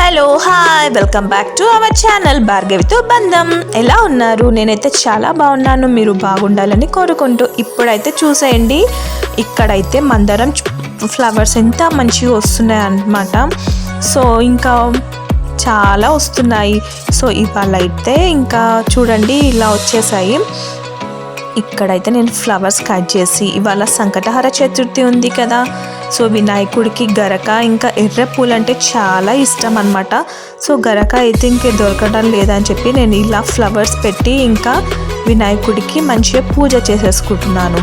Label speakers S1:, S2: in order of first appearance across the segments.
S1: Hello hi welcome back to our channel భార్గవితో బంధం. ఎలా ఉన్నారు? నేనైతే చాలా బాగున్నాను. మీరు బాగుండాలని కోరుకుంటూ ఇప్పుడైతే చూసేయండి, ఇక్కడైతే మందారం ఫ్లవర్స్ ఎంత మంచిగా వస్తున్నాయి అన్నమాట. సో ఇంకా చాలా వస్తున్నాయి. సో ఇవాళ అయితే ఇంకా చూడండి ఇలా వచ్చేసాయి. ఇక్కడైతే నేను ఫ్లవర్స్ కట్ చేసి, ఇవాళ సంకటహర చతుర్థి ఉంది కదా, సో వినాయకుడికి గరక ఇంకా ఎర్ర పూలు అంటే చాలా ఇష్టం అనమాట. సో గరక అయితే ఇంకే దొరకడం లేదని చెప్పి నేను ఇలా ఫ్లవర్స్ పెట్టి ఇంకా వినాయకుడికి మంచిగా పూజ చేసేసుకుంటున్నాను.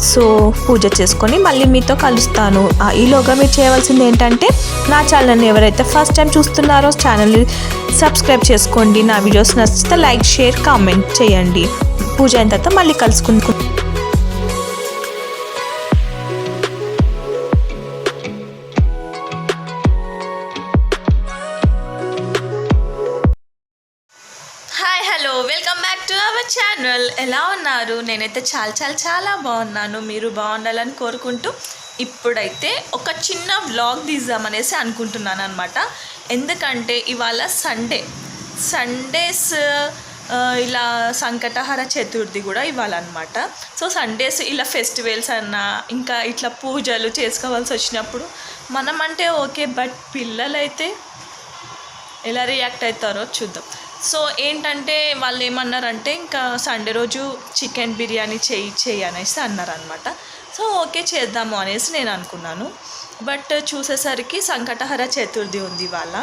S1: సో పూజ చేసుకొని మళ్ళీ మీతో కలుస్తాను. ఈలోగా మీరు చేయవలసింది ఏంటంటే, నా ఛానల్ని ఎవరైతే ఫస్ట్ టైం చూస్తున్నారో ఛానల్ని సబ్స్క్రైబ్ చేసుకోండి. నా వీడియోస్ నచ్చితే లైక్ షేర్ కామెంట్ చేయండి. పూజ అయిన తర్వాత మళ్ళీ కలుసుకుంటున్నాను. Hi hello welcome back to our channel. ఎలా ఉన్నారు? నేనైతే చాలా బాగున్నాను. మీరు బాగుండాలని కోరుకుంటూ ఇప్పుడైతే ఒక చిన్న వ్లాగ్ తీద్దామనేసి అనుకుంటున్నాను అనమాట. ఎందుకంటే ఇవాళ సండేస్ ఇలా సంకటహర చతుర్థి కూడా ఇవాళ అనమాట. సో సండేస్ ఇలా ఫెస్టివల్స్ అన్నా ఇంకా ఇట్లా పూజలు చేసుకోవాల్సి వచ్చినప్పుడు మనం అంటే ఓకే, బట్ పిల్లలైతే ఎలా రియాక్ట్ అవుతారో చూద్దాం. సో ఏంటంటే వాళ్ళు ఏమన్నారంటే, ఇంకా సండే రోజు చికెన్ బిర్యానీ చెయ్యి అనేసి అన్నారనమాట. సో ఓకే చేద్దాము అనేసి నేను అనుకున్నాను. బట్ చూసేసరికి సంకటహర చతుర్థి ఉంది ఇవాళ.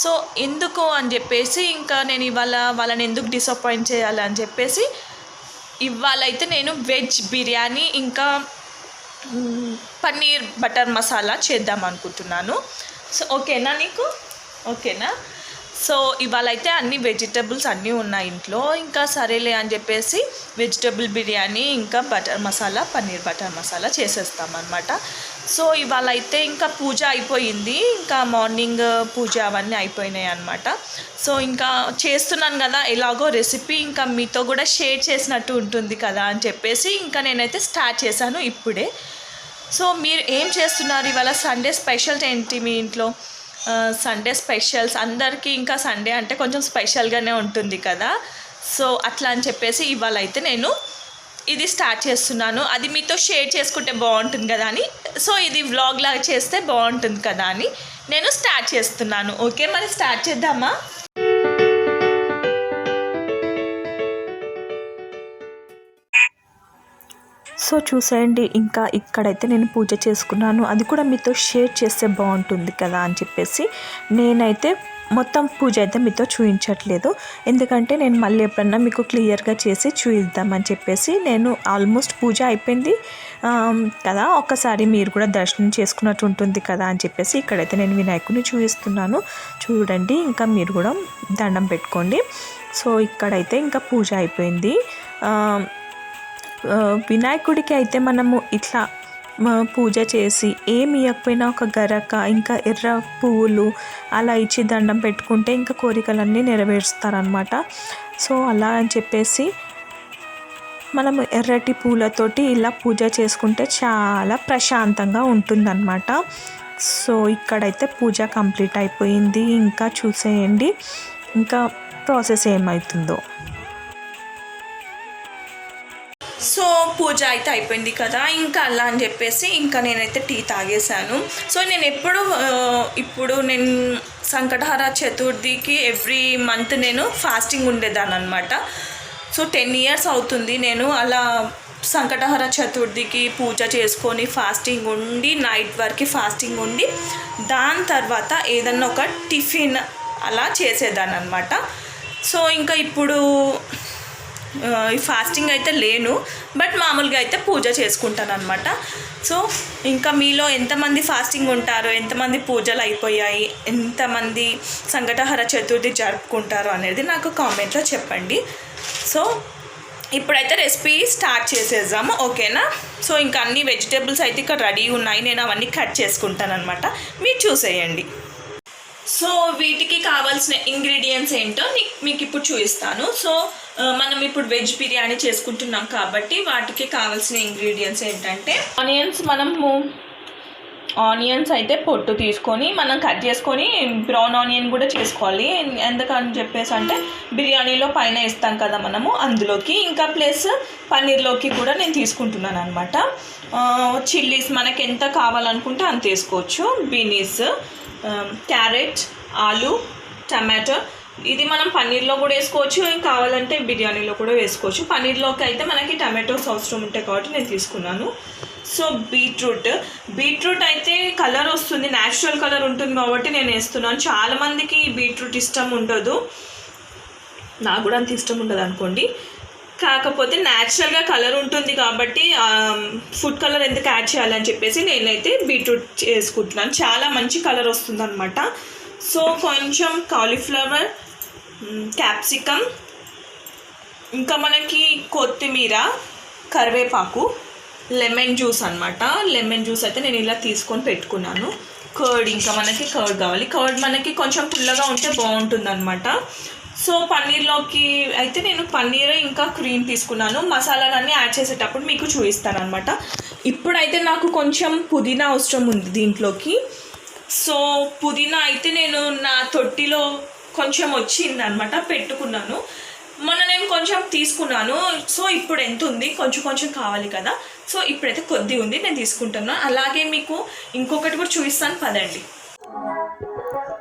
S1: సో ఎందుకు అని చెప్పేసి ఇంకా నేను ఇవాళ వాళ్ళని ఎందుకు డిసప్పాయింట్ చేయాలి అని చెప్పేసి ఇవాళ అయితే నేను వెజ్ బిర్యానీ ఇంకా పన్నీర్ బటర్ మసాలా చేద్దాం అనుకుంటున్నాను. సో ఓకేనా నీకు? ఓకేనా? సో ఇవాళ అయితే అన్ని వెజిటబుల్స్ అన్నీ ఉన్నాయి ఇంట్లో. ఇంకా సరేలే అని చెప్పేసి వెజిటబుల్ బిర్యానీ ఇంకా పన్నీర్ బటర్ మసాలా చేసేస్తామన్నమాట. సో ఇవాళ అయితే ఇంకా పూజ అయిపోయింది. ఇంకా మార్నింగ్ పూజ అవన్నీ అయిపోయినాయి అన్నమాట. సో ఇంకా చేస్తున్నాను కదా, ఎలాగో రెసిపీ ఇంకా మీతో కూడా షేర్ చేసినట్టు ఉంటుంది కదా అని చెప్పేసి ఇంకా నేనైతే స్టార్ట్ చేశాను ఇప్పుడే. సో మీరు ఏం చేస్తున్నారు? ఇవాళ సండే స్పెషల్ ఏంటి మీ ఇంట్లో? సండే స్పెషల్స్ అందరికీ ఇంకా సండే అంటే కొంచెం స్పెషల్గానే ఉంటుంది కదా. సో అట్లా అని చెప్పేసి ఇవాళ అయితే నేను ఇది స్టార్ట్ చేస్తున్నాను. అది మీతో షేర్ చేసుకుంటే బాగుంటుంది కదా అని, సో ఇది వ్లాగ్ లాగా చేస్తే బాగుంటుంది కదా అని నేను స్టార్ట్ చేస్తున్నాను. ఓకే, మరి స్టార్ట్ చేద్దామా? సో చూసేయండి, ఇంకా ఇక్కడైతే నేను పూజ చేసుకున్నాను. అది కూడా మీతో షేర్ చేస్తే బాగుంటుంది కదా అని చెప్పేసి నేనైతే మొత్తం పూజ అయితే మీతో చూపించట్లేదు. ఎందుకంటే నేను మళ్ళీ ఎప్పుడన్నా మీకు క్లియర్గా చేసి చూపిద్దామని చెప్పేసి నేను ఆల్మోస్ట్ పూజ అయిపోయింది కదా, ఒక్కసారి మీరు కూడా దర్శనం చేసుకున్నట్టు ఉంటుంది కదా అని చెప్పేసి ఇక్కడైతే నేను వినాయకుడిని చూపిస్తున్నాను. చూడండి, ఇంకా మీరు కూడా దండం పెట్టుకోండి. సో ఇక్కడైతే ఇంకా పూజ అయిపోయింది. వినాయకుడికి అయితే మనము ఇట్లా పూజ చేసి ఏమి ఇవ్వకపోయినా ఒక గరక ఇంకా ఎర్ర పువ్వులు అలా ఇచ్చి దండం పెట్టుకుంటే ఇంకా కోరికలన్నీ నెరవేరుస్తారనమాట. సో అలా అని చెప్పేసి మనము ఎర్రటి పూలతోటి ఇలా పూజ చేసుకుంటే చాలా ప్రశాంతంగా ఉంటుందన్నమాట. సో ఇక్కడైతే పూజ కంప్లీట్ అయిపోయింది. ఇంకా చూసేయండి ఇంకా ప్రాసెస్ ఏమవుతుందో. సో పూజ అయితే అయిపోయింది కదా, ఇంకా అలా అని చెప్పేసి ఇంకా నేనైతే టీ తాగేశాను. సో నేను ఇప్పుడు నేను సంకటహర చతుర్థికి ఎవ్రీ మంత్ నేను ఫాస్టింగ్ ఉండేదాన్ని అనమాట. సో 10 years అవుతుంది నేను అలా సంకటహర చతుర్థికి పూజ చేసుకొని ఫాస్టింగ్ ఉండి నైట్ వరకు ఫాస్టింగ్ ఉండి దాని తర్వాత ఏదన్నా ఒక టిఫిన్ అలా చేసేదాన్ని అనమాట. సో ఇంకా ఇప్పుడు ఈ ఫాస్టింగ్ అయితే లేను, బట్ మామూలుగా అయితే పూజ చేసుకుంటాను అనమాట. సో ఇంకా మీలో ఎంతమంది ఫాస్టింగ్ ఉంటారో, ఎంతమంది పూజలు అయిపోయాయి, ఎంతమంది సంకటహర చతుర్థి జరుపుకుంటారో అనేది నాకు కామెంట్లో చెప్పండి. సో ఇప్పుడైతే రెసిపీ స్టార్ట్ చేసేద్దాము, ఓకేనా? సో ఇంకా అన్ని వెజిటేబుల్స్ అయితే ఇక్కడ రెడీ ఉన్నాయి. నేను అవన్నీ కట్ చేసుకుంటాను అనమాట, మీరు చూసేయండి. సో వీటికి కావాల్సిన ఇంగ్రీడియంట్స్ ఏంటో మీకు ఇప్పుడు చూపిస్తాను. సో మనం ఇప్పుడు వెజ్ బిర్యానీ చేసుకుంటున్నాం కాబట్టి వాటికి కావాల్సిన ఇంగ్రీడియంట్స్ ఏంటంటే, ఆనియన్స్ మనము ఆనియన్స్ అయితే పొట్టు తీసుకొని మనం కట్ చేసుకొని బ్రౌన్ ఆనియన్ కూడా చేసుకోవాలి. ఎందుకని చెప్పేసి అంటే బిర్యానీలో పైన వేస్తాం కదా మనము, అందులోకి ఇంకా ప్లస్ పన్నీర్లోకి కూడా నేను తీసుకుంటున్నాను అనమాట. చిల్లీస్ మనకి ఎంత కావాలనుకుంటే అంత వేసుకోవచ్చు. బీనీస్, క్యారెట్, ఆలు, టమాటో, ఇది మనం పన్నీర్లో కూడా వేసుకోవచ్చు, కావాలంటే బిర్యానీలో కూడా వేసుకోవచ్చు. పన్నీర్లోకి అయితే మనకి టమాటోస్ అవసరం ఉంటాయి కాబట్టి నేను తీసుకున్నాను. సో బీట్రూట్ అయితే కలర్ వస్తుంది, న్యాచురల్ కలర్ ఉంటుంది కాబట్టి నేను వేస్తున్నాను. చాలామందికి బీట్రూట్ ఇష్టం ఉండదు, నాకు కూడా అంత ఇష్టం ఉండదు అనుకోండి. కాకపోతే న్యాచురల్గా కలర్ ఉంటుంది కాబట్టి ఫుడ్ కలర్ ఎందుకు యాడ్ చేయాలని చెప్పేసి నేనైతే బీట్రూట్ చేసుకుంటున్నాను. చాలా మంచి కలర్ వస్తుంది అనమాట. సో కొంచెం కాలీఫ్లవర్, క్యాప్సికమ్, ఇంకా మనకి కొత్తిమీర, కరివేపాకు, లెమన్ జ్యూస్ అనమాట. లెమన్ జ్యూస్ అయితే నేను ఇలా తీసుకొని పెట్టుకున్నాను. కర్డ్, ఇంకా మనకి కర్డ్ కావాలి. కర్డ్ మనకి కొంచెం పుల్లగా ఉంటే బాగుంటుంది అనమాట. సో పన్నీర్లోకి అయితే నేను పన్నీర్ ఇంకా క్రీమ్ తీసుకున్నాను. మసాలాలన్నీ యాడ్ చేసేటప్పుడు మీకు చూపిస్తాను అనమాట. ఇప్పుడైతే నాకు కొంచెం పుదీనా అవసరం ఉంది దీంట్లోకి. సో పుదీనా అయితే నేను నా తొట్టిలో కొంచెం వచ్చిందనమాట, పెట్టుకున్నాను. మొన్న నేను కొంచెం తీసుకున్నాను. సో ఇప్పుడు ఎంత ఉంది, కొంచెం కావాలి కదా. సో ఇప్పుడైతే కొద్ది ఉంది, నేను తీసుకుంటున్నాను. అలాగే మీకు ఇంకొకటి కూడా చూపిస్తాను పదండి.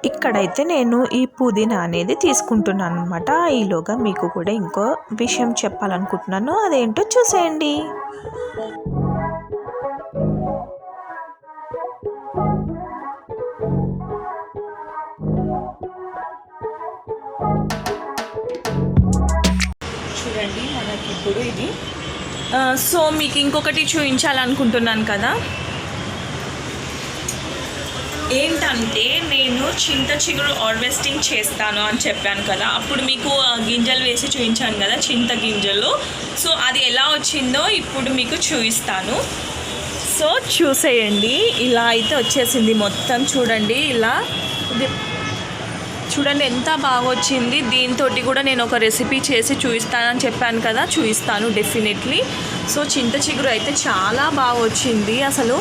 S2: ఇక్కడైతే నేను ఈ పుదీనా అనేది తీసుకుంటున్నాను అనమాట. ఈలోగా మీకు కూడా ఇంకో విషయం చెప్పాలనుకుంటున్నాను, అదేంటో చూసేయండి.
S1: చూడండి మనకి ఇప్పుడు ఇది. సో మీకు ఇంకొకటి చూపించాలనుకుంటున్నాను కదా, ఏంటంటే నేను చింత చిగురు హార్వెస్టింగ్ చేస్తాను అని చెప్పాను కదా, అప్పుడు మీకు గింజలు వేసి చూపించాను కదా, చింత గింజలు. సో అది ఎలా వచ్చిందో ఇప్పుడు మీకు చూపిస్తాను. సో చూసేయండి, ఇలా అయితే వచ్చేసింది మొత్తం. చూడండి ఇలా, ఇది చూడండి ఎంత బాగా వచ్చింది. దీంతో కూడా నేను ఒక రెసిపీ చేసి చూపిస్తానని చెప్పాను కదా, చూపిస్తాను డెఫినెట్లీ. సో చింత చిగురు అయితే చాలా బాగా వచ్చింది. అసలు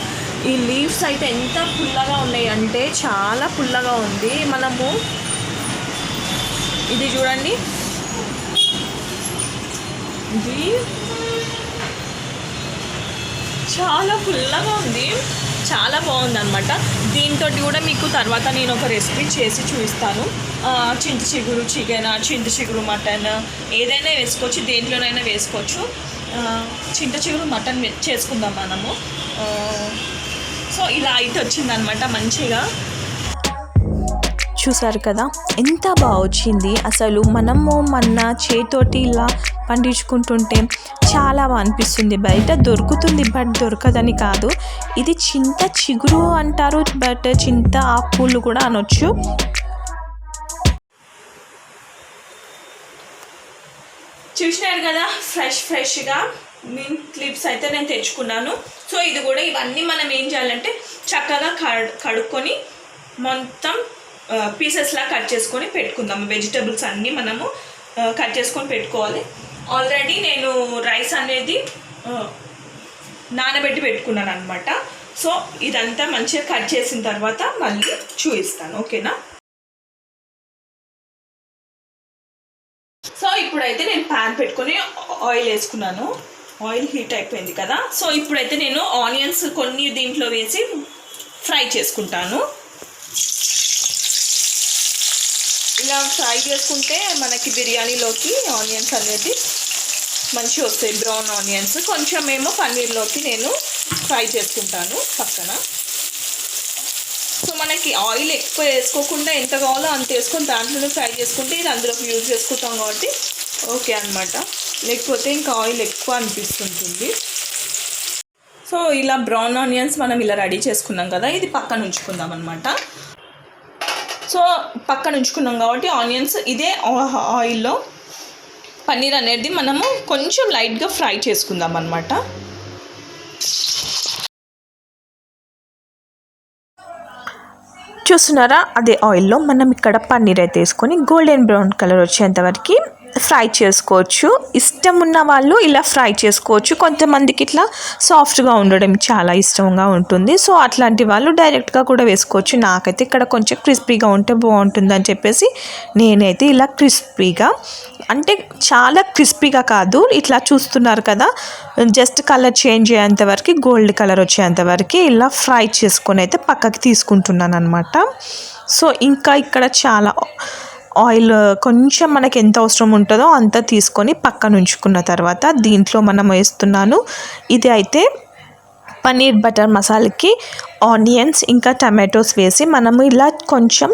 S1: ఈ లీవ్స్ అయితే ఎంత పుల్లగా ఉన్నాయి అంటే చాలా పుల్లగా ఉంది. మనము ఇది చూడండి, ఇది చాలా పుల్లగా ఉంది, చాలా బాగుంది అనమాట. దీంతో కూడా మీకు తర్వాత నేను ఒక రెసిపీ చేసి చూపిస్తాను. చింత చిగురు చికెన్, చింత చిగురు మటన్, ఏదైనా వేసుకోవచ్చు, దేంట్లోనైనా వేసుకోవచ్చు. చింత చిగురు మటన్ చేసుకుందాం మనము. సో ఇలా అయితే వచ్చిందనమాట మంచిగా.
S2: చూసారు కదా ఎంత బాగా వచ్చింది. అసలు మనము మన చేతోటి ఇలా పండించుకుంటుంటే చాలా బాగా అనిపిస్తుంది. బయట దొరుకుతుంది బట్ దొరకదని కాదు. ఇది చింత చిగురు అంటారు, బట్ చింత ఆకులు కూడా అనొచ్చు.
S1: చూసినారు కదా, ఫ్రెష్గా మింట్ క్లిప్స్ అయితే నేను తెచ్చుకున్నాను. సో ఇది కూడా, ఇవన్నీ మనం ఏం చేయాలంటే చక్కగా కడుక్కొని మొత్తం పీసెస్లా కట్ చేసుకొని పెట్టుకుందాం. వెజిటబుల్స్ అన్నీ మనము కట్ చేసుకొని పెట్టుకోవాలి. ఆల్రెడీ నేను రైస్ అనేది నానబెట్టి పెట్టుకున్నాను అనమాట. సో ఇదంతా మంచిగా కట్ చేసిన తర్వాత మళ్ళీ చూపిస్తాను, ఓకేనా. సో ఇప్పుడైతే నేను ప్యాన్ పెట్టుకొని ఆయిల్ వేసుకున్నాను. ఆయిల్ హీట్ అయిపోయింది కదా. సో ఇప్పుడైతే నేను ఆనియన్స్ కొన్ని దీంట్లో వేసి ఫ్రై చేసుకుంటాను. ఇలా ఫ్రై చేసుకుంటే మనకి బిర్యానీలోకి ఆనియన్స్ అనేది మంచిగా వస్తాయి, బ్రౌన్ ఆనియన్స్. కొంచెం ఏమో పన్నీర్లోకి నేను ఫ్రై చేసుకుంటాను పక్కన. సో మనకి ఆయిల్ ఎక్కువ వేసుకోకుండా ఎంత కావాలో అంత వేసుకొని దాంట్లోనే ఫ్రై చేసుకుంటే ఇది అందులోకి యూజ్ చేసుకుంటాం కాబట్టి ఓకే అనమాట. లేకపోతే ఇంకా ఆయిల్ ఎక్కువ అనిపిస్తుంటుంది. సో ఇలా బ్రౌన్ ఆనియన్స్ మనం ఇలా రెడీ చేసుకున్నాం కదా, ఇది పక్కన ఉంచుకుందాం అనమాట. సో పక్కన ఉంచుకున్నాం కాబట్టి ఆనియన్స్ ఇదే ఆయిల్లో పన్నీర్ అనేది మనము కొంచెం లైట్గా ఫ్రై చేసుకుందాం అనమాట.
S2: చూస్తున్నారా, అదే ఆయిల్లో మనం ఇక్కడ పన్నీర్ అయితే వేసుకొని గోల్డెన్ బ్రౌన్ కలర్ వచ్చేంత వరకు ఫ్రై చేసుకోవచ్చు. ఇష్టం ఉన్న వాళ్ళు ఇలా ఫ్రై చేసుకోవచ్చు. కొంతమందికి ఇట్లా సాఫ్ట్గా ఉండడం చాలా ఇష్టంగా ఉంటుంది. సో అట్లాంటి వాళ్ళు డైరెక్ట్గా కూడా వేసుకోవచ్చు. నాకైతే ఇక్కడ కొంచెం క్రిస్పీగా ఉంటే బాగుంటుందని చెప్పేసి నేనైతే ఇలా క్రిస్పీగా, అంటే చాలా క్రిస్పీగా కాదు, ఇట్లా చూస్తున్నారు కదా, జస్ట్ కలర్ చేంజ్ అయ్యేంత వరకు, గోల్డ్ కలర్ వచ్చేంత వరకు ఇలా ఫ్రై చేసుకొని అయితే పక్కకి తీసుకుంటున్నాను అనమాట. సో ఇంకా ఇక్కడ చాలా ఆయిల్ కొంచెం మనకి ఎంత అవసరం ఉంటుందో అంత తీసుకొని పక్కన ఉంచుకున్న తర్వాత దీంట్లో మనం వేస్తున్నాను. ఇది అయితే పన్నీర్ బటర్ మసాలాకి ఆనియన్స్ ఇంకా టమాటోస్ వేసి మనము ఇలా కొంచెం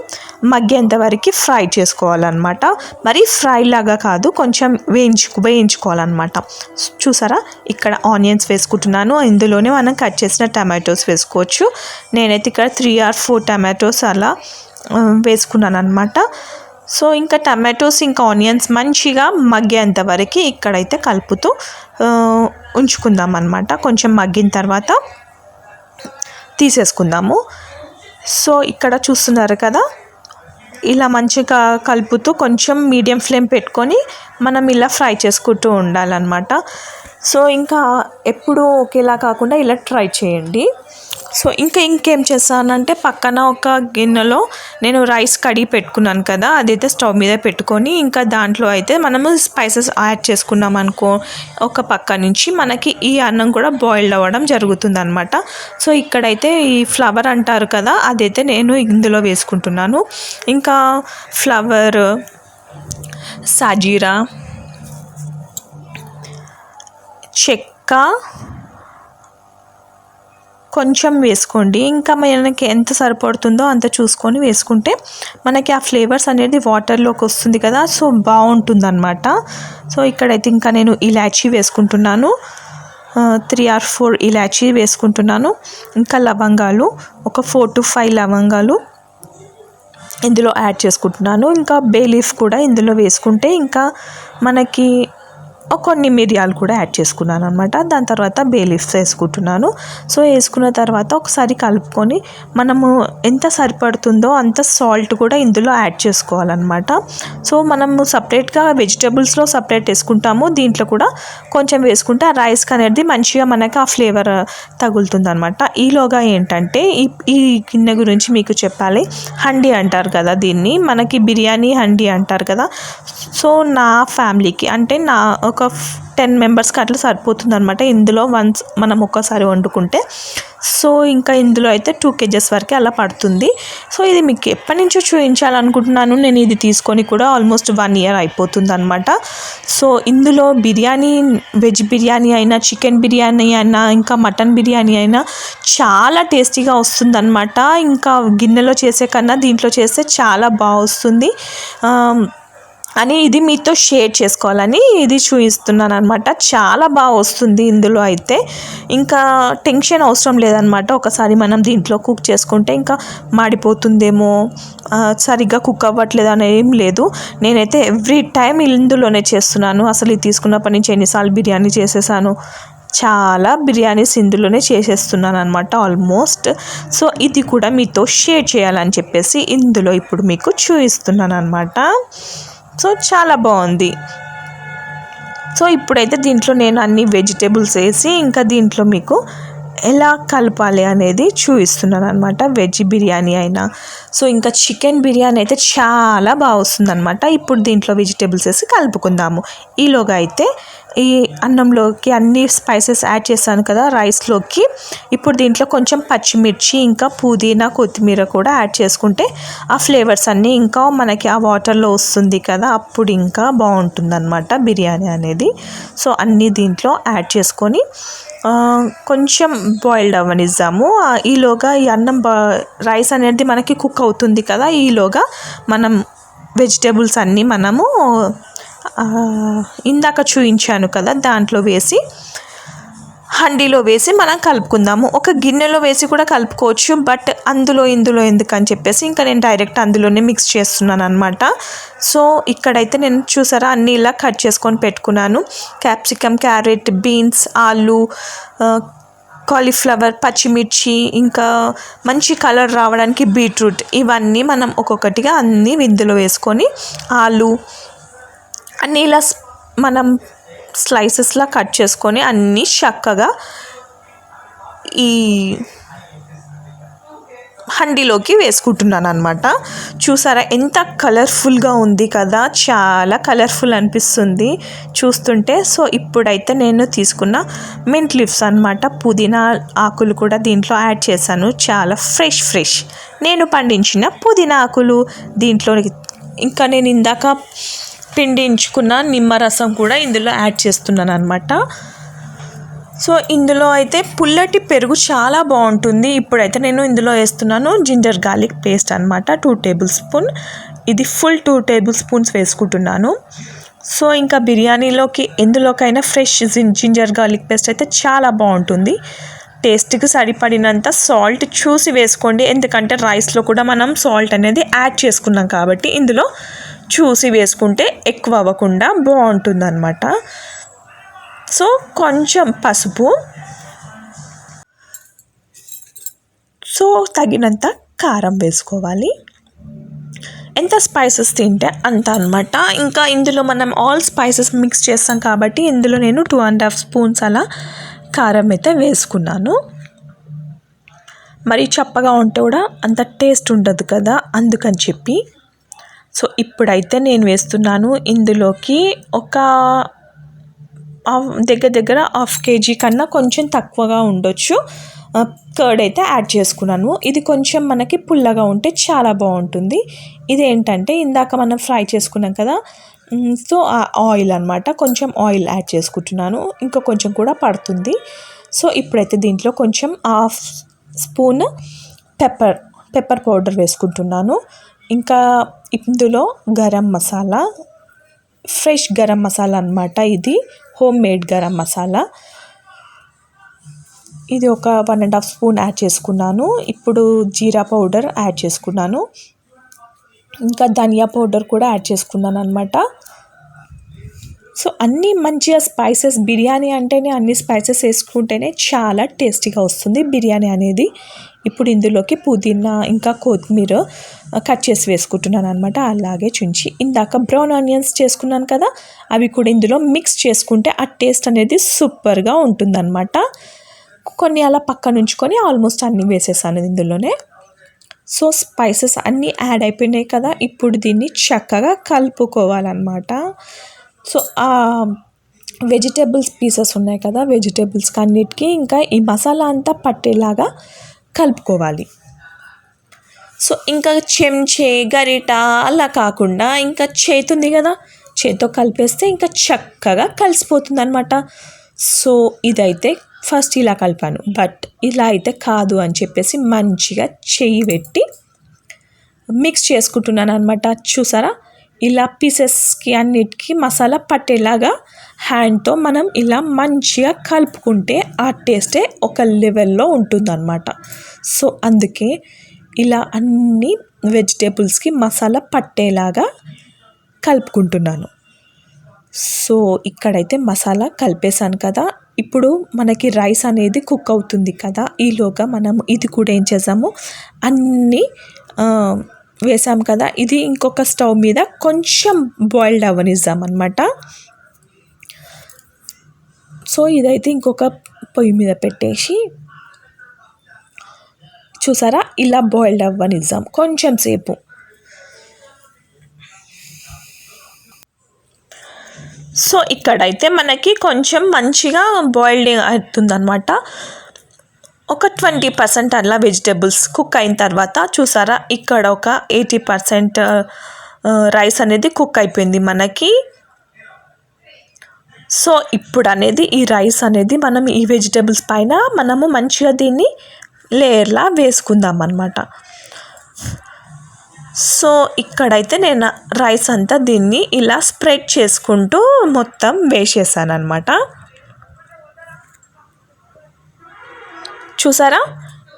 S2: మగ్గేంత వరకు ఫ్రై చేసుకోవాలన్నమాట. మరి ఫ్రై లాగా కాదు, కొంచెం వేయించుకోవాలన్నమాట. చూసారా, ఇక్కడ ఆనియన్స్ వేసుకుంటున్నాను. ఇందులోనే మనం కట్ చేసిన టమాటోస్ వేసుకోవచ్చు. నేనైతే ఇక్కడ 3 or 4 టమాటోస్ అలా వేసుకున్నాను అనమాట. సో ఇంకా టమాటోస్ ఇంకా ఆనియన్స్ మంచిగా మగ్గేంత వరకు ఇక్కడైతే కలుపుతూ ఉంచుకుందాం అన్నమాట. కొంచెం మగ్గిన తర్వాత తీసేసుకుందాము. సో ఇక్కడ చూస్తున్నారు కదా, ఇలా మంచిగా కలుపుతూ కొంచెం మీడియం ఫ్లేమ్ పెట్టుకొని మనం ఇలా ఫ్రై చేసుకుంటూ ఉండాలన్నమాట. సో ఇంకా ఎప్పుడూ ఒకేలా కాకుండా ఇలా ట్రై చేయండి. సో ఇంకేం చేస్తానంటే పక్కన ఒక గిన్నెలో నేను రైస్ కడిగి పెట్టుకున్నాను కదా, అదైతే స్టవ్ మీద పెట్టుకొని ఇంకా దాంట్లో అయితే మనము స్పైసెస్ యాడ్ చేసుకున్నాం అనుకో, ఒక పక్క నుంచి మనకి ఈ అన్నం కూడా బాయిల్డ్ అవ్వడం జరుగుతుంది అనమాట. సో ఇక్కడైతే ఈ ఫ్లవర్ అంటారు కదా, అదైతే నేను ఇందులో వేసుకుంటున్నాను. ఇంకా ఫ్లవర్, సాజీరా, చెక్క కొంచెం వేసుకోండి. ఇంకా మనకి ఎంత సరిపడుతుందో అంత చూసుకొని వేసుకుంటే మనకి ఆ ఫ్లేవర్స్ అనేది వాటర్లోకి వస్తుంది కదా, సో బాగుంటుంది అనమాట. సో ఇక్కడైతే ఇంకా నేను ఇలాచీ వేసుకుంటున్నాను. 3 or 4 ఇలాచీ వేసుకుంటున్నాను. ఇంకా లవంగాలు ఒక 4 to 5 లవంగాలు ఇందులో యాడ్ చేసుకుంటున్నాను. ఇంకా బే లీఫ్ కూడా ఇందులో వేసుకుంటే ఇంకా మనకి కొన్ని మిరియాలు కూడా యాడ్ చేసుకున్నాను అనమాట. దాని తర్వాత బే లీఫ్స్ వేసుకుంటున్నాను. సో వేసుకున్న తర్వాత ఒకసారి కలుపుకొని మనము ఎంత సరిపడుతుందో అంత సాల్ట్ కూడా ఇందులో యాడ్ చేసుకోవాలన్నమాట. సో మనము సపరేట్గా వెజిటేబుల్స్లో సపరేట్ వేసుకుంటాము, దీంట్లో కూడా కొంచెం వేసుకుంటే ఆ రైస్కి అనేది మంచిగా మనకి ఆ ఫ్లేవర్ తగులుతుంది అనమాట. ఈలోగా ఏంటంటే ఈ గిన్నె గురించి మీకు చెప్పాలి. హండీ అంటారు కదా దీన్ని, మనకి బిర్యానీ హండీ అంటారు కదా. సో నా ఫ్యామిలీకి అంటే నా ఒక 10 మెంబర్స్కి అట్లా సరిపోతుంది అనమాట. ఇందులో వన్స్ మనం ఒక్కసారి వండుకుంటే. సో ఇంకా ఇందులో అయితే 2 kgs వరకు అలా పడుతుంది. సో ఇది మీకు ఎప్పటి నుంచో చూపించాలనుకుంటున్నాను. నేను ఇది తీసుకొని కూడా ఆల్మోస్ట్ 1 year అయిపోతుంది అనమాట. సో ఇందులో బిర్యానీ, వెజ్ బిర్యానీ అయినా, చికెన్ బిర్యానీ అయినా, ఇంకా మటన్ బిర్యానీ అయినా చాలా టేస్టీగా వస్తుందన్నమాట. ఇంకా గిన్నెలో చేసే కన్నా దీంట్లో చేస్తే చాలా బాగా వస్తుంది అని ఇది మీతో షేర్ చేసుకోవాలని ఇది చూపిస్తున్నాను అనమాట. చాలా బాగా వస్తుంది ఇందులో అయితే. ఇంకా టెన్షన్ అవసరం లేదనమాట. ఒకసారి మనం దీంట్లో కుక్ చేసుకుంటే ఇంకా మాడిపోతుందేమో, సరిగ్గా కుక్ అవ్వట్లేదు అని ఏం లేదు. నేనైతే ఎవ్రీ టైం ఇందులోనే చేస్తున్నాను. అసలు ఇది తీసుకున్నప్పటి నుంచి ఎన్నిసార్లు బిర్యానీ చేసేసాను. చాలా బిర్యానీస్ ఇందులోనే చేసేస్తున్నాను అనమాట ఆల్మోస్ట్. సో ఇది కూడా మీతో షేర్ చేయాలని చెప్పేసి ఇందులో ఇప్పుడు మీకు చూపిస్తున్నాను అనమాట. సో చాలా బాగుంది. సో ఇప్పుడైతే దీంట్లో నేను అన్ని వెజిటేబుల్స్ వేసి ఇంకా దీంట్లో మీకు ఎలా కలపాలి అనేది చూపిస్తున్నాను అనమాట. వెజ్ బిర్యానీ అయినా, సో ఇంకా చికెన్ బిర్యానీ అయితే చాలా బాగా వస్తుంది అనమాట. ఇప్పుడు దీంట్లో వెజిటేబుల్స్ వేసి కలుపుకుందాము. ఈలోగా అయితే ఈ అన్నంలోకి అన్ని స్పైసెస్ యాడ్ చేశాను కదా రైస్లోకి. ఇప్పుడు దీంట్లో కొంచెం పచ్చిమిర్చి, ఇంకా పుదీనా, కొత్తిమీర కూడా యాడ్ చేసుకుంటే ఆ ఫ్లేవర్స్ అన్నీ ఇంకా మనకి ఆ వాటర్లో వస్తుంది కదా, అప్పుడు ఇంకా బాగుంటుంది అనమాట బిర్యానీ అనేది. సో అన్నీ దీంట్లో యాడ్ చేసుకొని కొంచెం బాయిల్డ్ అవ్వనిద్దాము. ఈలోగా ఈ అన్నం రైస్ అనేది మనకి కుక్ అవుతుంది కదా, ఈలోగా మనం వెజిటేబుల్స్ అన్నీ మనము ఇందాక చూపించాను కదా దాంట్లో వేసి హండీలో వేసి మనం కలుపుకుందాము. ఒక గిన్నెలో వేసి కూడా కలుపుకోవచ్చు, బట్ ఇందులో ఎందుకని చెప్పేసి ఇంకా నేను డైరెక్ట్ అందులోనే మిక్స్ చేస్తున్నాను అనమాట. సో ఇక్కడైతే నేను చూసారా అన్నీ ఇలా కట్ చేసుకొని పెట్టుకున్నాను. క్యాప్సికమ్, క్యారెట్, బీన్స్, ఆలు, కాలీఫ్లవర్, పచ్చిమిర్చి, ఇంకా మంచి కలర్ రావడానికి బీట్రూట్, ఇవన్నీ మనం ఒక్కొక్కటిగా అన్నీ ఇందులో వేసుకొని ఆలు అన్నీ ఇలా మనం స్లైసెస్లా కట్ చేసుకొని అన్నీ చక్కగా ఈ హండీలోకి వేసుకుంటున్నాను అనమాట. చూసారా ఎంత కలర్ఫుల్గా ఉంది కదా, చాలా కలర్ఫుల్ అనిపిస్తుంది చూస్తుంటే. సో ఇప్పుడైతే నేను తీసుకున్న మింట్ లీవ్స్ అనమాట, పుదీనా ఆకులు కూడా దీంట్లో యాడ్ చేశాను. చాలా ఫ్రెష్ నేను పండించిన పుదీనా ఆకులు దీంట్లో. ఇంకా నేను ఇందాక పిండించుకున్న నిమ్మరసం కూడా ఇందులో యాడ్ చేస్తున్నాను అనమాట. సో ఇందులో అయితే పుల్లటి పెరుగు చాలా బాగుంటుంది. ఇప్పుడైతే నేను ఇందులో వేస్తున్నాను జింజర్ గార్లిక్ పేస్ట్ అనమాట, 2 టేబుల్ స్పూన్. ఇది ఫుల్ 2 టేబుల్ స్పూన్స్ వేసుకుంటున్నాను. సో ఇంకా బిర్యానీలోకి ఎందులోకైనా ఫ్రెష్ జింజర్ గార్లిక్ పేస్ట్ అయితే చాలా బాగుంటుంది. టేస్ట్కి సరిపడినంత సాల్ట్ చూసి వేసుకోండి, ఎందుకంటే రైస్లో కూడా మనం సాల్ట్ అనేది యాడ్ చేసుకున్నాం కాబట్టి ఇందులో చూసి వేసుకుంటే ఎక్కువ అవ్వకుండా బాగుంటుంది అన్నమాట. సో కొంచెం పసుపు, సో తగినంత కారం వేసుకోవాలి. ఎంత స్పైసెస్ తింటే అంత అనమాట. ఇంకా ఇందులో మనం ఆల్ స్పైసెస్ మిక్స్ చేస్తాం కాబట్టి ఇందులో నేను 2.5 స్పూన్స్ అలా కారం అయితే వేసుకున్నాను. మరి చప్పగా ఉంటే కూడా అంత టేస్ట్ ఉండదు కదా, అందుకని చెప్పి. సో ఇప్పుడైతే నేను వేస్తున్నాను ఇందులోకి ఒక దగ్గర 1/2 kg కన్నా కొంచెం తక్కువగా ఉండొచ్చు కర్డ్ అయితే యాడ్ చేసుకున్నాను. ఇది కొంచెం మనకి పుల్లగా ఉంటే చాలా బాగుంటుంది. ఇదేంటంటే ఇందాక మనం ఫ్రై చేసుకున్నాం కదా, సో ఆ ఆయిల్ అనమాట, కొంచెం ఆయిల్ యాడ్ చేసుకుంటున్నాను, ఇంకా కొంచెం కూడా పడుతుంది. సో ఇప్పుడైతే దీంట్లో కొంచెం 1/2 స్పూన్ పెప్పర్ పౌడర్ వేసుకుంటున్నాను. ఇంకా ఇందులో గరం మసాలా, ఫ్రెష్ గరం మసాలా అనమాట, ఇది హోమ్ మేడ్ గరం మసాలా. ఇది ఒక 1.5 స్పూన్ యాడ్ చేసుకున్నాను. ఇప్పుడు జీరా పౌడర్ యాడ్ చేసుకున్నాను, ఇంకా ధనియా పౌడర్ కూడా యాడ్ చేసుకున్నాను అనమాట. సో అన్నీ మంచిగా స్పైసెస్, బిర్యానీ అంటేనే అన్ని స్పైసెస్ వేసుకుంటేనే చాలా టేస్టీగా వస్తుంది బిర్యానీ అనేది. ఇప్పుడు ఇందులోకి పుదీనా ఇంకా కొత్తిమీర కట్ చేసి వేసుకుంటున్నాను అనమాట. అలాగే చుంచి ఇందాక బ్రౌన్ ఆనియన్స్ చేసుకున్నాను కదా, అవి కూడా ఇందులో మిక్స్ చేసుకుంటే ఆ టేస్ట్ అనేది సూపర్గా ఉంటుందన్నమాట. కొన్ని అలా పక్కన ఉంచుకొని ఆల్మోస్ట్ అన్నీ వేసేసాను ఇందులోనే. సో స్పైసెస్ అన్నీ యాడ్ అయిపోయినాయి కదా, ఇప్పుడు దీన్ని చక్కగా కలుపుకోవాలన్నమాట. సో వెజిటేబుల్స్ పీసెస్ ఉన్నాయి కదా, వెజిటేబుల్స్కి అన్నిటికీ ఇంకా ఈ మసాలా అంతా పట్టేలాగా కలుపుకోవాలి. సో ఇంకా చెంచే గరిట అలా కాకుండా ఇంకా చేతి ఉంది కదా, చేతితో కలిపేస్తే ఇంకా చక్కగా కలిసిపోతుంది అనమాట. సో ఇదైతే ఫస్ట్ ఇలా కలిపాను, బట్ ఇలా అయితే కాదు అని చెప్పేసి మంచిగా చెయ్యి పెట్టి మిక్స్ చేసుకుంటున్నాను అనమాట. చూసారా, ఇలా పీసెస్కి అన్నిటికీ మసాలా పట్టేలాగా హ్యాండ్తో మనం ఇలా మంచిగా కలుపుకుంటే ఆ టేస్టే ఒక లెవెల్లో ఉంటుందన్నమాట. సో అందుకే ఇలా అన్ని వెజిటేబుల్స్కి మసాలా పట్టేలాగా కలుపుకుంటున్నాను. సో ఇక్కడైతే మసాలా కలిపేసాను కదా, ఇప్పుడు మనకి రైస్ అనేది కుక్ అవుతుంది కదా, ఈలోగా మనం ఇది కూడా ఏం చేసాము, అన్నీ వేసాం కదా, ఇది ఇంకొక స్టవ్ మీద కొంచెం బాయిల్డ్ అవ్వనిద్దాం అన్నమాట. సో ఇదైతే ఇంకొక పొయ్యి మీద పెట్టేసి చూసారా ఇలా బాయిల్డ్ అవ్వనిద్దాం కొంచెం సేపు. సో ఇక్కడైతే మనకి కొంచెం మంచిగా బాయిల్డ్ అవుతుందన్నమాట. ఒక 20% అలా వెజిటేబుల్స్ కుక్ అయిన తర్వాత చూసారా, ఇక్కడ ఒక 80% రైస్ అనేది కుక్ అయిపోయింది మనకి. సో ఇప్పుడు అనేది ఈ రైస్ అనేది మనం ఈ వెజిటేబుల్స్ పైన మనము మంచిగా దీన్ని లేయర్లా వేసుకుందాం అన్నమాట. సో ఇక్కడైతే నేను రైస్ అంతా దీన్ని ఇలా స్ప్రెడ్ చేసుకుంటూ మొత్తం వేసేసాను అనమాట. చూసారా,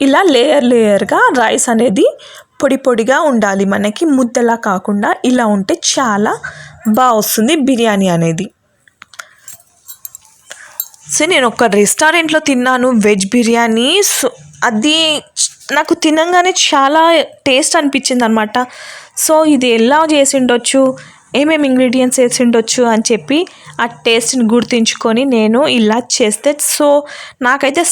S2: ఇలా లేయర్గా రైస్ అనేది పొడి పొడిగా ఉండాలి మనకి, ముద్దలా కాకుండా ఇలా ఉంటే చాలా బాగా వస్తుంది బిర్యానీ అనేది. సో నేను ఒక రెస్టారెంట్లో తిన్నాను వెజ్ బిర్యానీ. సో అది నాకు తినగానే చాలా టేస్ట్ అనిపించింది అనమాట. సో ఇది ఎలా చేసి ఉండొచ్చు, ఏమేమి ఇంగ్రీడియంట్స్ వేసి ఉండొచ్చు అని చెప్పి ఆ టేస్ట్ని గుర్తుంచుకొని నేను ఇలా చేస్తే సో నాకైతే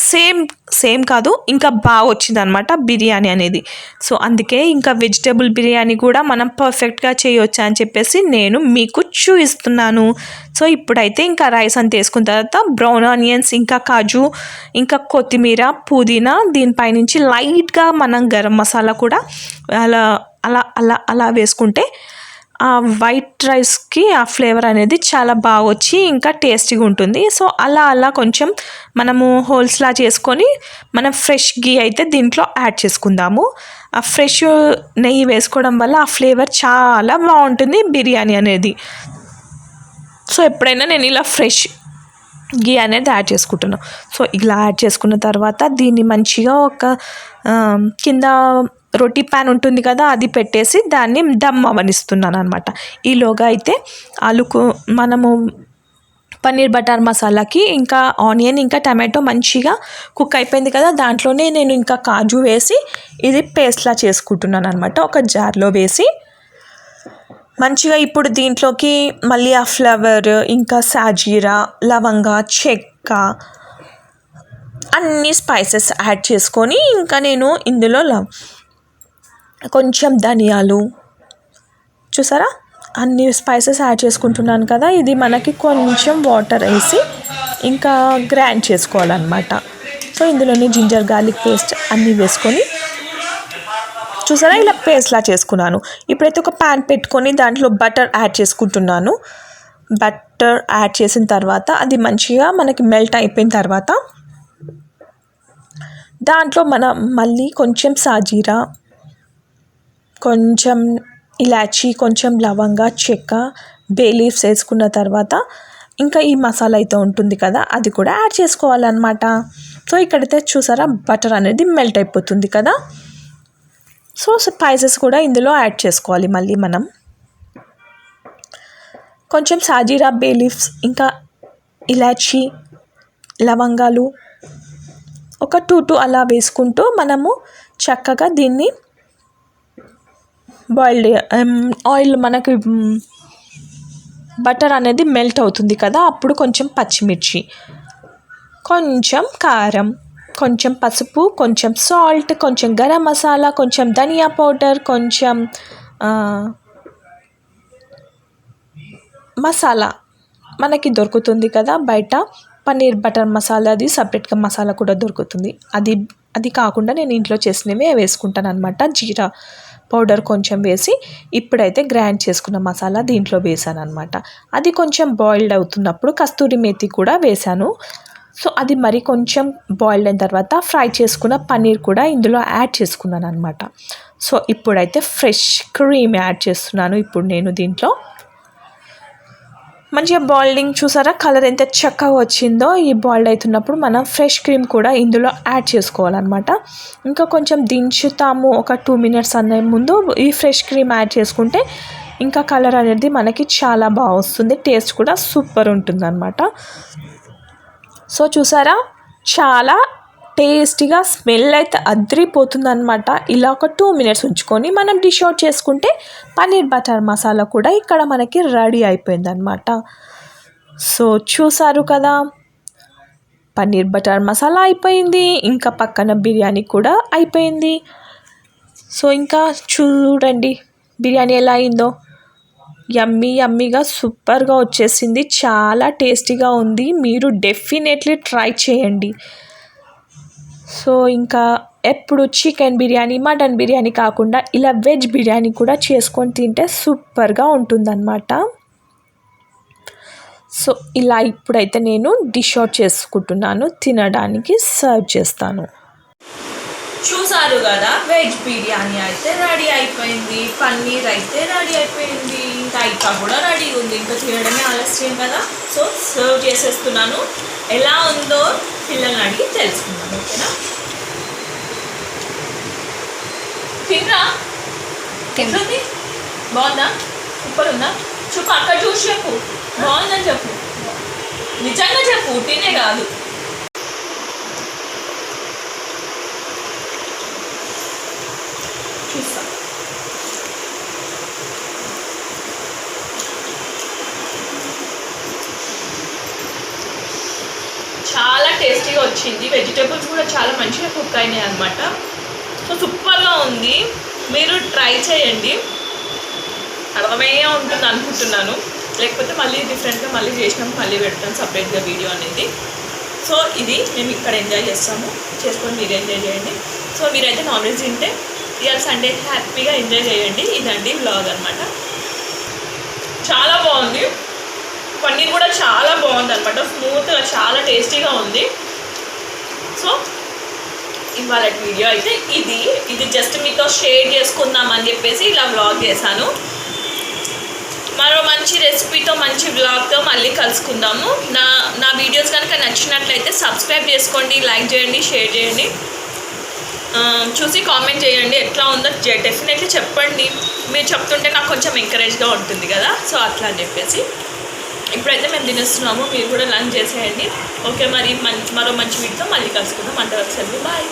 S2: సేమ్ కాదు ఇంకా బాగా వచ్చింది అనమాట బిర్యానీ అనేది. సో అందుకే ఇంకా వెజిటేబుల్ బిర్యానీ కూడా మనం పర్ఫెక్ట్గా చేయొచ్చు అని చెప్పేసి నేను మీకు చూపిస్తున్నాను. సో ఇప్పుడైతే ఇంకా రైస్ అంతా వేసుకున్న తర్వాత బ్రౌన్ ఆనియన్స్ ఇంకా కాజు ఇంకా కొత్తిమీర పుదీనా దీనిపైనుంచి లైట్గా మనం గరం మసాలా కూడా అలా అలా అలా అలా వేసుకుంటే ఆ వైట్ రైస్కి ఆ ఫ్లేవర్ అనేది చాలా బాగా వచ్చి ఇంకా టేస్టీగా ఉంటుంది. సో అలా అలా కొంచెం మనము హోల్స్లా చేసుకొని మనం ఫ్రెష్ గీ అయితే దీంట్లో యాడ్ చేసుకుందాము. ఆ ఫ్రెష్ నెయ్యి వేసుకోవడం వల్ల ఆ ఫ్లేవర్ చాలా బాగుంటుంది బిర్యానీ అనేది. సో ఎప్పుడైనా నేను ఇలా ఫ్రెష్ గీ అనేది యాడ్ చేసుకుంటున్నాను. సో ఇలా యాడ్ చేసుకున్న తర్వాత దీన్ని మంచిగా ఒక కింద రొట్టి ప్యాన్ ఉంటుంది కదా అది పెట్టేసి దాన్ని దమ్ అవనిస్తున్నాను అనమాట. ఈలోగా అయితే మనము పన్నీర్ బటర్ మసాలాకి ఇంకా ఆనియన్ ఇంకా టమాటో మంచిగా కుక్ అయిపోయింది కదా, దాంట్లోనే నేను ఇంకా కాజు వేసి ఇది పేస్ట్లా చేసుకుంటున్నాను అనమాట. ఒక జార్లో వేసి మంచిగా ఇప్పుడు దీంట్లోకి మళ్ళీ ఆ ఫ్లవర్ ఇంకా సాజీరా లవంగా చెక్క అన్ని స్పైసెస్ యాడ్ చేసుకొని ఇంకా నేను ఇందులో కొంచెం ధనియాలు చూసారా అన్ని స్పైసెస్ యాడ్ చేసుకుంటున్నాను కదా. ఇది మనకి కొంచెం వాటర్ వేసి ఇంకా గ్రైండ్ చేసుకోవాలన్నమాట. సో ఇందులోని జింజర్ గార్లిక్ పేస్ట్ అన్నీ వేసుకొని చూసారా ఇలా పేస్ట్లా చేసుకున్నాను. ఇప్పుడైతే ఒక ప్యాన్ పెట్టుకొని దాంట్లో బటర్ యాడ్ చేసుకుంటున్నాను. బటర్ యాడ్ చేసిన తర్వాత అది మంచిగా మనకి మెల్ట్ అయిపోయిన తర్వాత దాంట్లో మనం మళ్ళీ కొంచెం సాజీరా కొంచెం ఇలాచీ కొంచెం లవంగా చెక్క బే లీవ్స్ వేసుకున్న తర్వాత ఇంకా ఈ మసాలా అయితే ఉంటుంది కదా అది కూడా యాడ్ చేసుకోవాలన్నమాట. సో ఇక్కడైతే చూసారా బటర్ అనేది మెల్ట్ అయిపోతుంది కదా. సో స్పైసెస్ కూడా ఇందులో యాడ్ చేసుకోవాలి. మళ్ళీ మనం కొంచెం సాజీరా బే లీవ్స్ ఇంకా ఇలాచీ లవంగాలు ఒక 2 అలా వేసుకుంటూ మనము చక్కగా దీన్ని బాయిల్డ్ ఆయిల్ మనకి బటర్ అనేది మెల్ట్ అవుతుంది కదా అప్పుడు కొంచెం పచ్చిమిర్చి కొంచెం కారం కొంచెం పసుపు కొంచెం సాల్ట్ కొంచెం గరం మసాలా కొంచెం ధనియా పౌడర్ కొంచెం మసాలా మనకి దొరుకుతుంది కదా బయట పన్నీర్ బటర్ మసాలా అది సపరేట్గా మసాలా కూడా దొరుకుతుంది. అది కాకుండా నేను ఇంట్లో చేసినవి వేసుకుంటాను అనమాట. జీరా పౌడర్ కొంచెం వేసి ఇప్పుడైతే గ్రైండ్ చేసుకున్న మసాలా దీంట్లో వేసాను అనమాట. అది కొంచెం బాయిల్డ్ అవుతున్నప్పుడు కస్తూరి మేతి కూడా వేసాను. సో అది మరి కొంచెం బాయిల్డ్ అయిన తర్వాత ఫ్రై చేసుకున్న పన్నీర్ కూడా ఇందులో యాడ్ చేసుకున్నాను అనమాట. సో ఇప్పుడైతే ఫ్రెష్ క్రీమ్ యాడ్ చేస్తున్నాను. ఇప్పుడు నేను దీంట్లో మంచిగా బాయిల్డింగ్ చూసారా కలర్ ఎంత చక్కగా వచ్చిందో. ఈ బాయిల్డ్ అవుతున్నప్పుడు మనం ఫ్రెష్ క్రీమ్ కూడా ఇందులో యాడ్ చేసుకోవాలన్నమాట. ఇంకా కొంచెం దించుతాము ఒక 2 minutes అనే ముందు ఈ ఫ్రెష్ క్రీమ్ యాడ్ చేసుకుంటే ఇంకా కలర్ అనేది మనకి చాలా బాగా వస్తుంది. టేస్ట్ కూడా సూపర్ ఉంటుంది అన్నమాట. సో చూసారా చాలా టేస్టీగా స్మెల్ అయితే అదిరిపోతుందన్నమాట. ఇలా ఒక 2 minutes ఉంచుకొని మనం డిష్ అవుట్ చేసుకుంటే పన్నీర్ బటర్ మసాలా కూడా ఇక్కడ మనకి రెడీ అయిపోయిందన్నమాట. సో చూసారు కదా పన్నీర్ బటర్ మసాలా అయిపోయింది. ఇంకా పక్కన బిర్యానీ కూడా అయిపోయింది. సో ఇంకా చూడండి బిర్యానీ ఎలా అయిందో. యమ్మీగా సూపర్గా వచ్చేసింది. చాలా టేస్టీగా ఉంది. మీరు డెఫినెట్లీ ట్రై చేయండి. సో ఇంకా ఎప్పుడు చికెన్ బిర్యానీ మటన్ బిర్యానీ కాకుండా ఇలా వెజ్ బిర్యానీ కూడా చేసుకొని తింటే సూపర్గా ఉంటుందన్నమాట. సో ఇలా ఇప్పుడైతే నేను డిష్ అవుట్ చేసుకుంటున్నాను, తినడానికి సర్వ్ చేస్తాను. చూసారు కదా వెజ్ బిర్యానీ అయితే రెడీ అయిపోయింది. పన్నీర్ అయితే రెడీ అయిపోయింది. ఇంకా రైతా కూడా రెడీ ఉంది. ఇంకా తినడమే ఆలస్యం కదా. సో సర్వ్ చేసేస్తున్నాను. ఎలా ఉందో పిల్లల్ని అడిగి తెలుసుకున్నాను. ఓకేనా తినరా ఎట్లుంది బాగుందా సూపర్ ఉందా చెప్పు అక్కడ చూసి చెప్పు బాగుందని చెప్పు నిజంగా చెప్పు తినే కాదు. చూస్తా
S1: వచ్చింది. వెజిటేబుల్స్ కూడా చాలా మంచిగా కుక్ అయినాయి అనమాట. సో సూపర్గా ఉంది. మీరు ట్రై చేయండి, అర్థమయ్యే ఉంటుంది అనుకుంటున్నాను. లేకపోతే మళ్ళీ డిఫరెంట్గా మళ్ళీ చేసినాం, మళ్ళీ పెడతాను సపరేట్గా వీడియో అనేది. సో ఇది మేము ఇక్కడ ఎంజాయ్ చేసుకొని మీరు ఎంజాయ్ చేయండి. సో మీరైతే నాన్ వెజ్ తింటే ఇవాళ సండే హ్యాపీగా ఎంజాయ్ చేయండి. ఇదండి వ్లాగ్ అనమాట. చాలా బాగుంది, పన్నీర్ కూడా చాలా బాగుంది అనమాట, స్మూత్గా చాలా టేస్టీగా ఉంది. సో ఇవాళ వీడియో అయితే ఇది జస్ట్ మీతో షేర్ చేసుకుందామని చెప్పేసి ఇలా వ్లాగ్ చేశాను. మరో మంచి రెసిపీతో మంచి వ్లాగ్తో మళ్ళీ కలుసుకుందాము. నా వీడియోస్ కనుక నచ్చినట్లయితే సబ్స్క్రైబ్ చేసుకోండి, లైక్ చేయండి, షేర్ చేయండి, చూసి కామెంట్ చేయండి ఎట్లా ఉందో డెఫినెట్లీ చెప్పండి. మీరు చెప్తుంటే నాకు కొంచెం ఎంకరేజ్గా ఉంటుంది కదా. సో అట్లా అని చెప్పేసి ఇప్పుడైతే మేము తినేస్తున్నాము, మీరు కూడా లంచ్ చేసేయండి. ఓకే, మరి మరో మంచి వీడియోతో మళ్ళీ కలుసుకుందాం. అంతవరకు సెలవు, బాయ్.